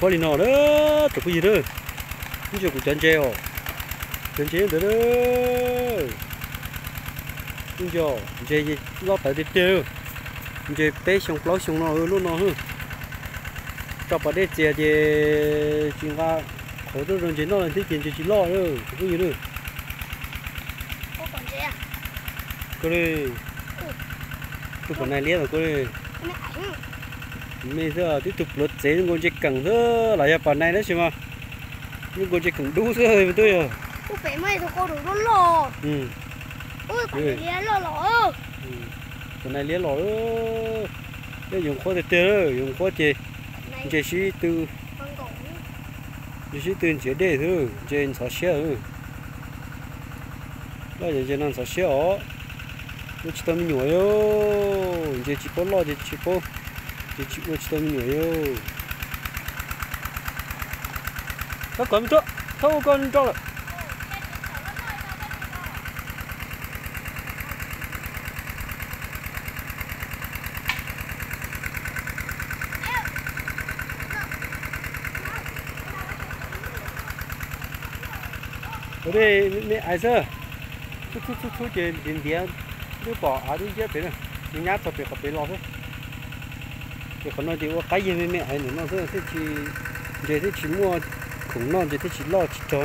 khó đi nọ đó tụi cái gì đó bây giờ cũng chân treo nữa đó bây giờ gì lo tại đi treo giờ bé xong lối xong nó luôn nó hơn cho bà đây chè chè chuyện qua khổ tôi rồi chỉ nó là tiền chỉ lo thôi cái gì nữa cô đi tôi còn này liếc rồi cô đi bây giờ tiếp tục lột chế con chỉ cần thôi là nhà bản này đấy chứ mà nhưng con chỉ cần đủ rồi mà tôi à cô phải mấy thôi cô đủ luôn lò ôi phải liếc lò con này liếc lò cái dùng khó thì chơi dùng khó chơi sĩ từ sĩ từ chế đề thôi chơi sao xe thôi bây giờ chơi năng sao xe ó nó chỉ tầm nhỏ yo chơi chỉ có lo chơi chỉ có chỉ tầm nhỏ yo các con cho thâu con cho rồi ở đây mẹ ai giờ chút chuyện tiền tiền đứa bỏ đi chết thế này đi nhát cho việc phải lo thôi thì còn nói thì cái gì mẹ ai nữa nó rất là chỉ để thích chỉ mua khủng non thì thích chỉ lo chỉ cho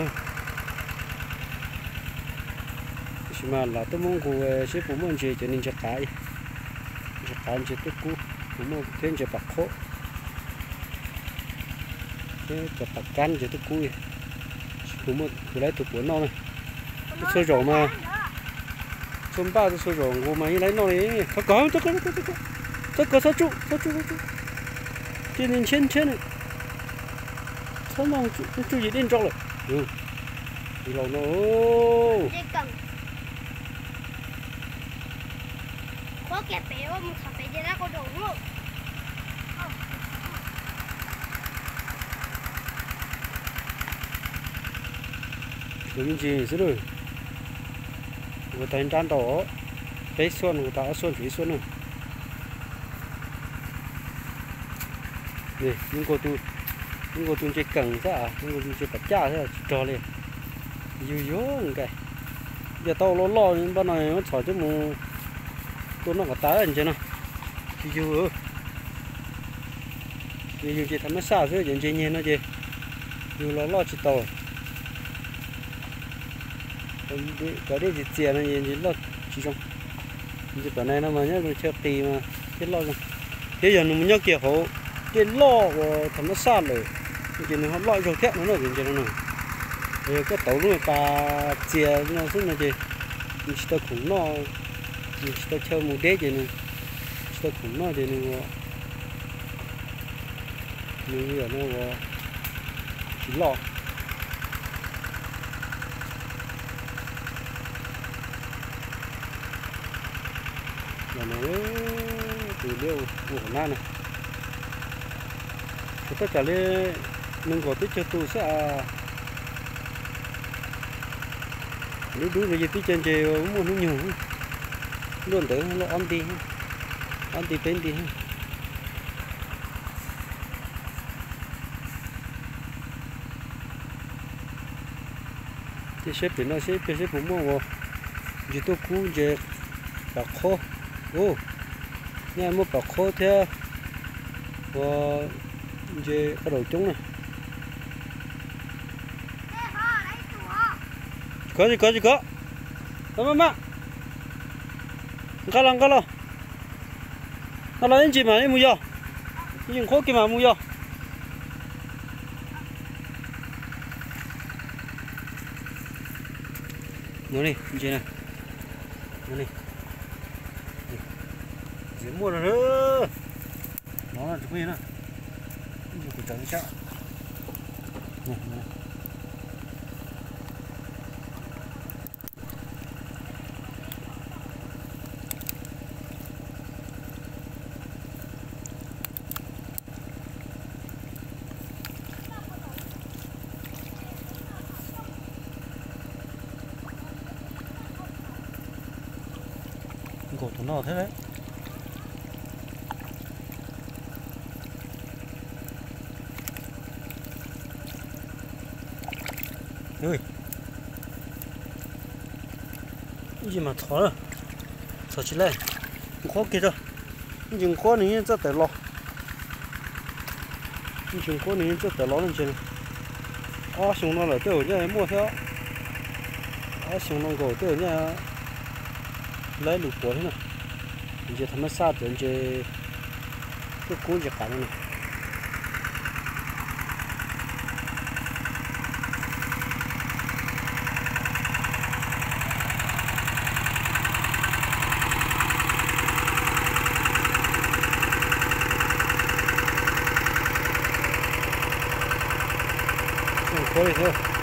chỉ mà là tôi muốn của sẽ phụ muốn gì cho nên chắc cái chỉ tôi cũ phụ muốn thêm chỉ bạc khô thế chỉ bạc can chỉ tôi cũ phụ muốn của lấy từ cuốn non này sôi rổ mà xôm ba sôi rổ của mày lấy non này có tất cả sát trụ trên này sao mà chú gì đến trong rồi đi lâu nó có kẹp béo một thằng bé ra có đủ không đúng gì rồi người ta tràn đỏ cái xuân người ta xuân phí xuân rồi này những cô tu chơi cần ra những cô tu chơi bạch cha ra trò liền nhiều cái giờ tao lo nhưng bên này nó xài chứ mà tôi nó cả tá anh chứ nó nhiều chơi thằng nó xa rồi giờ chơi nhiên nó chơi nhiều lo chỉ tao có đi thì tiền này gì lo chỉ trong thì bên này nó mà nhớ chơi tì mà cái lo rồi thế giờ nó nhớ kia hộ cái lo của thằng nó xa rồi cái nó lo rồi thép nó rồi cái nó rồi cái tàu nó ta chia nó xuống là gì mình chỉ khủng nó mình chỉ chơi một đế gì nữa chỉ khủng nó gì nữa nhưng giờ nó chỉ lo là nó từ liêu của na này tất cả lên nâng có tích cho tôi sẽ nếu đúng rồi tí chân chơi muốn nó nhiều luôn tới nó anti bên đi cái xếp thì nó xếp cũng mua chỉ tôi cú về bạc khô nhà mua bạc khô theo và về ở đầu chúng này có gì có mama cá lăng nó lấy gì mà đi mua vô nhưng khó kia mà mua vô nó đi gì này nó đi gì mua rồi nữa nó là cái gì nữa cái trắng chắc này cổ thằng nào thế đấy ui cái gì mà thỏ chỉ lại khó kia thôi nhưng khó này rất tệ lo nhưng khó này rất tệ lo lên trên xong nó là tôi nhá mua theo xong nó gọi tôi nhá lấy lục bò thế này 이제他们杀的이제 그 고기 가는 거. 거기서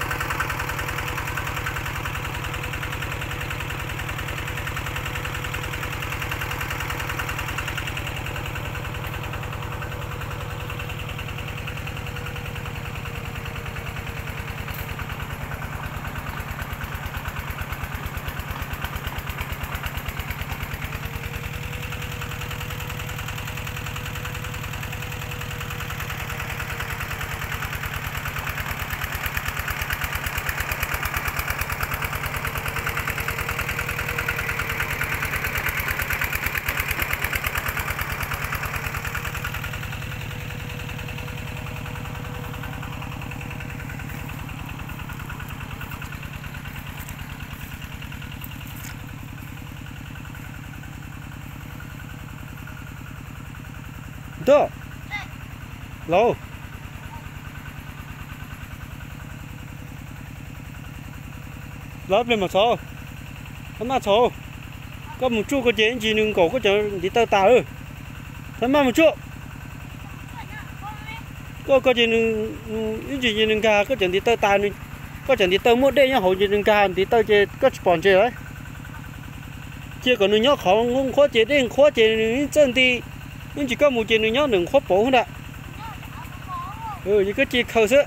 또 lâu lót lên mà sao thằng mà sao có một chút có chuyện gì đừng cổ có chuyện đi tao tao ư thằng mà một chút có chuyện gì đừng cả có chuyện đi tao tao có chuyện đi tao mua đây nhá hậu gì đừng cả đi tao chơi có sponsor đấy chưa còn người nhóc khó không khó chơi đến khó chơi chân đi nhưng chỉ có một chuyện nữa đừng khó bổ không ạ chỉ có chỉ khâu sữa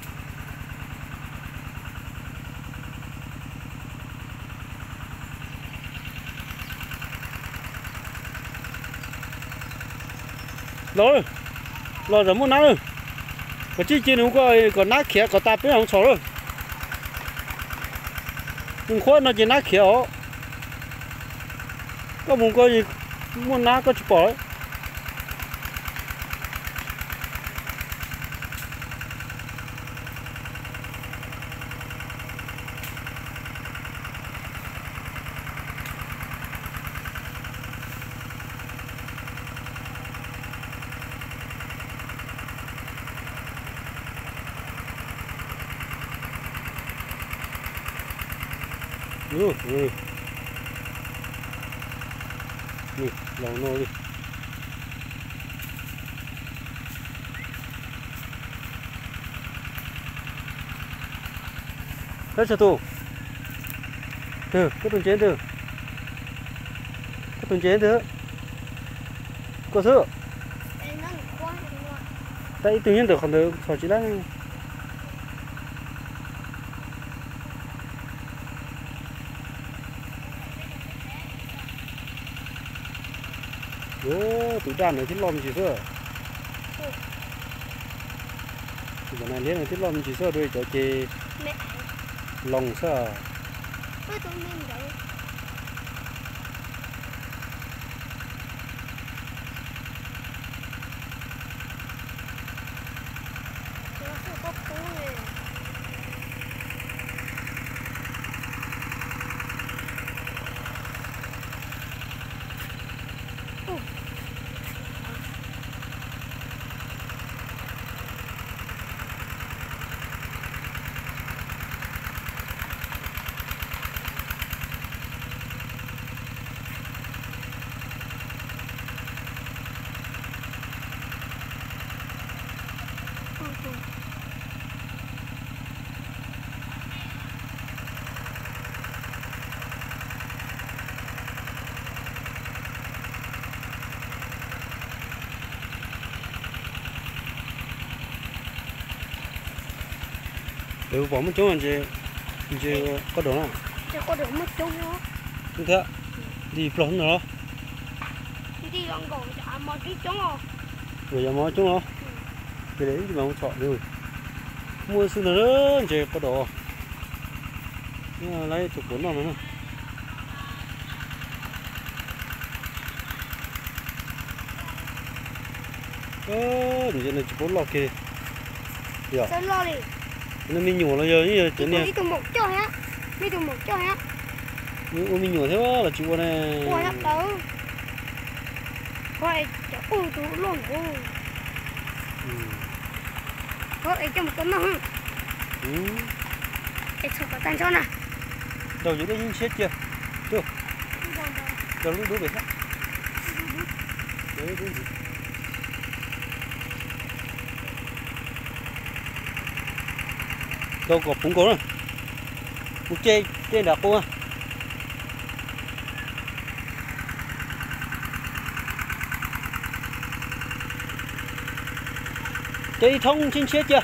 rồi rồi muốn nấu có chỉ chuyện không có nát khía có ta biết không sợ rồi đừng khó nó chỉ nát khía có muốn có gì muốn nát có chỉ bỏ đấy lòng nồi đi rất là tù từ cái tuần chế từ cái tuần chế từ có sữa tại tự nhiên từ không được khỏi chỉ đấy tụi đàn này thích lom chỉ sơ, tụi này lấy này thích lom chỉ sơ rồi cho chị lòng sơ, bỏ một chỗ anh chị có đồ nào? Có đồ mất chỗ nữa. Như thế, đi plon nữa. Đi lòng cổ chả mà đi chỗ nào? Rồi giờ mới chỗ nào? Cái đấy thì mà không chọn rồi. Mua xưa nữa anh chị có đồ. lấy chụp cuốn nào nữa. Như này chụp cuốn lọt kìa. Dạ. Sao lo đi? Nó mình nhổ nó giờ như thế này. Đi từ một chỗ hả? Đi từ một chỗ hả? Nhưng mình nhổ thế là chụp này. Ôi hấp đâu? Ôi, ôi tụ luôn ôi. Ôi, cho một tấm nào hả? Ê, chụp vào tay cho nè. Đầu dưới đây nhìn chết chưa? Chưa. Đầu lúc đuối về hết. Đấy đúng gì? Đâu có phúng cố nữa. Một chê trên đạc cô à. Cây thông trên chết chưa?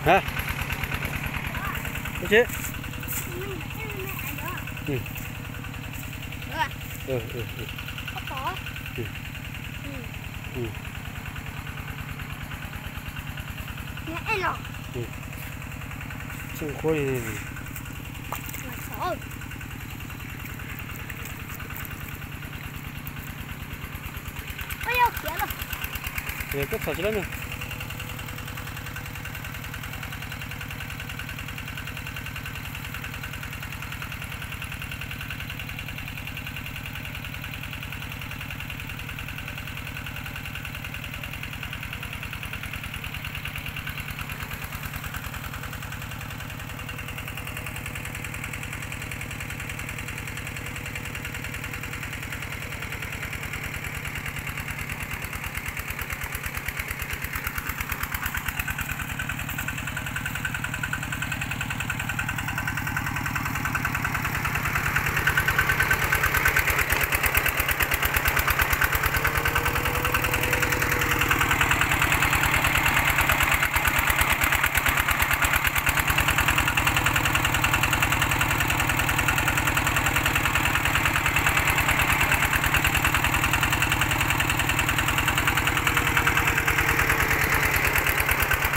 Hả? Có chứ? Ừ. Có. Nè nó. Xem khối này. Sợ. Ôi ơi, kìa rồi. Để cấp thật lắm nè.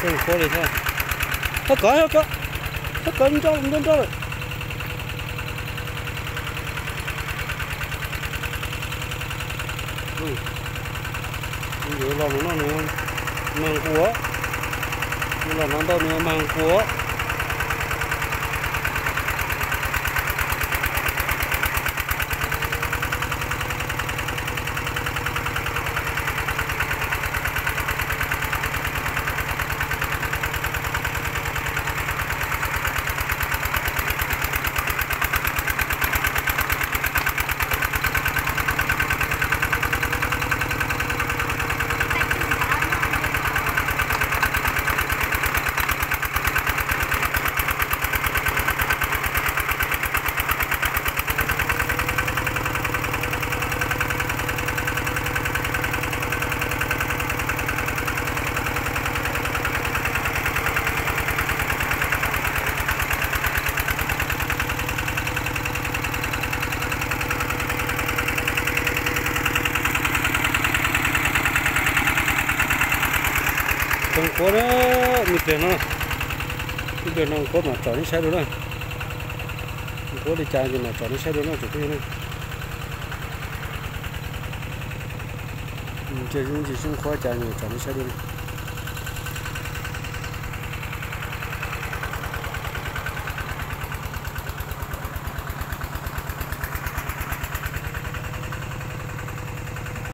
Xem khối này thôi. Hết cỡ. Hết cỡ không cho rồi. Nếu là nó mang cua. Nếu là nó đâu nó mang cua. Không có đó, mịt tiền nó, cái tiền nó có mà chọn nó xe được đó, không có đi chạy thì mà chọn nó xe được nó chụp cái này, chơi chỉ xung quanh chạy thì chọn nó xe được.